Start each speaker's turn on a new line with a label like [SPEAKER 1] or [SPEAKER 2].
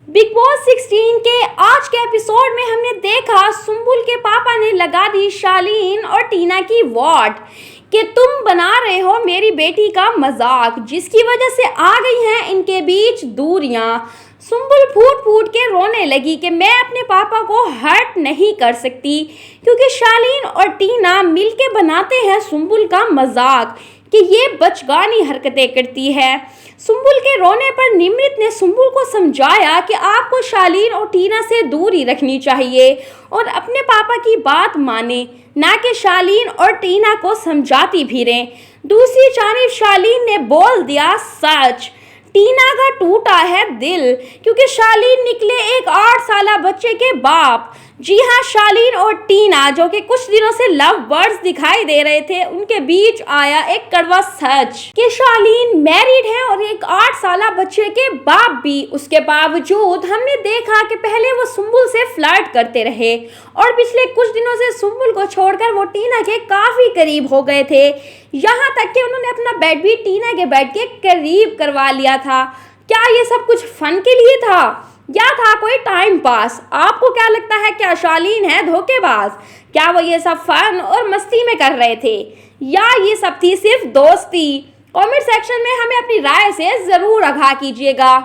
[SPEAKER 1] Big boss 16 के आज के एपिसोड में हमने देखा सुम्बुल के पापा ने लगा दी शालीन और टीना की वॉट कि तुम बना रहे हो मेरी बेटी का मजाक, जिसकी वजह से आ गई हैं इनके बीच दूरियां। सुम्बुल फूट फूट के रोने लगी कि मैं अपने पापा को हर्ट नहीं कर सकती क्योंकि शालीन और टीना मिलके बनाते हैं सुम्बुल का मजाक कि ये बचगानी हरकतें करती है। सुम्बुल के रोने पर निमृत ने सुम्बुल को समझाया कि आपको शालीन और टीना से दूरी रखनी चाहिए और अपने पापा की बात माने, ना कि शालीन और टीना को समझाती फिरें। दूसरी जानिब शालीन ने बोल दिया सच। टीना का टूटा है दिल क्योंकि शालीन निकले एक 8 साल बच्चे के बाप। जी हाँ, शालीन और टीना जो कि कुछ दिनों से लव बर्ड्स दिखाई दे रहे थे, उनके बीच आया एक कड़वा सच कि शालीन मैरिड है और एक 8 साल बच्चे के बाप भी। उसके बावजूद हमने देखा कि पहले वो सुम्बुल से फ्लर्ट करते रहे और पिछले कुछ दिनों से सुम्बुल को छोड़कर वो टीना के काफी करीब हो गए थे। यहाँ तक कि उन्होंने अपना बेड भी टीना के बेड के करीब करवा लिया था। क्या ये सब कुछ फन के लिए था या था कोई टाइम पास? आपको क्या लगता है, क्या शालीन है धोखेबाज? क्या वो ये सब फन और मस्ती में कर रहे थे या ये सब थी सिर्फ दोस्ती? कमेंट सेक्शन में हमें अपनी राय से जरूर आगाह कीजिएगा।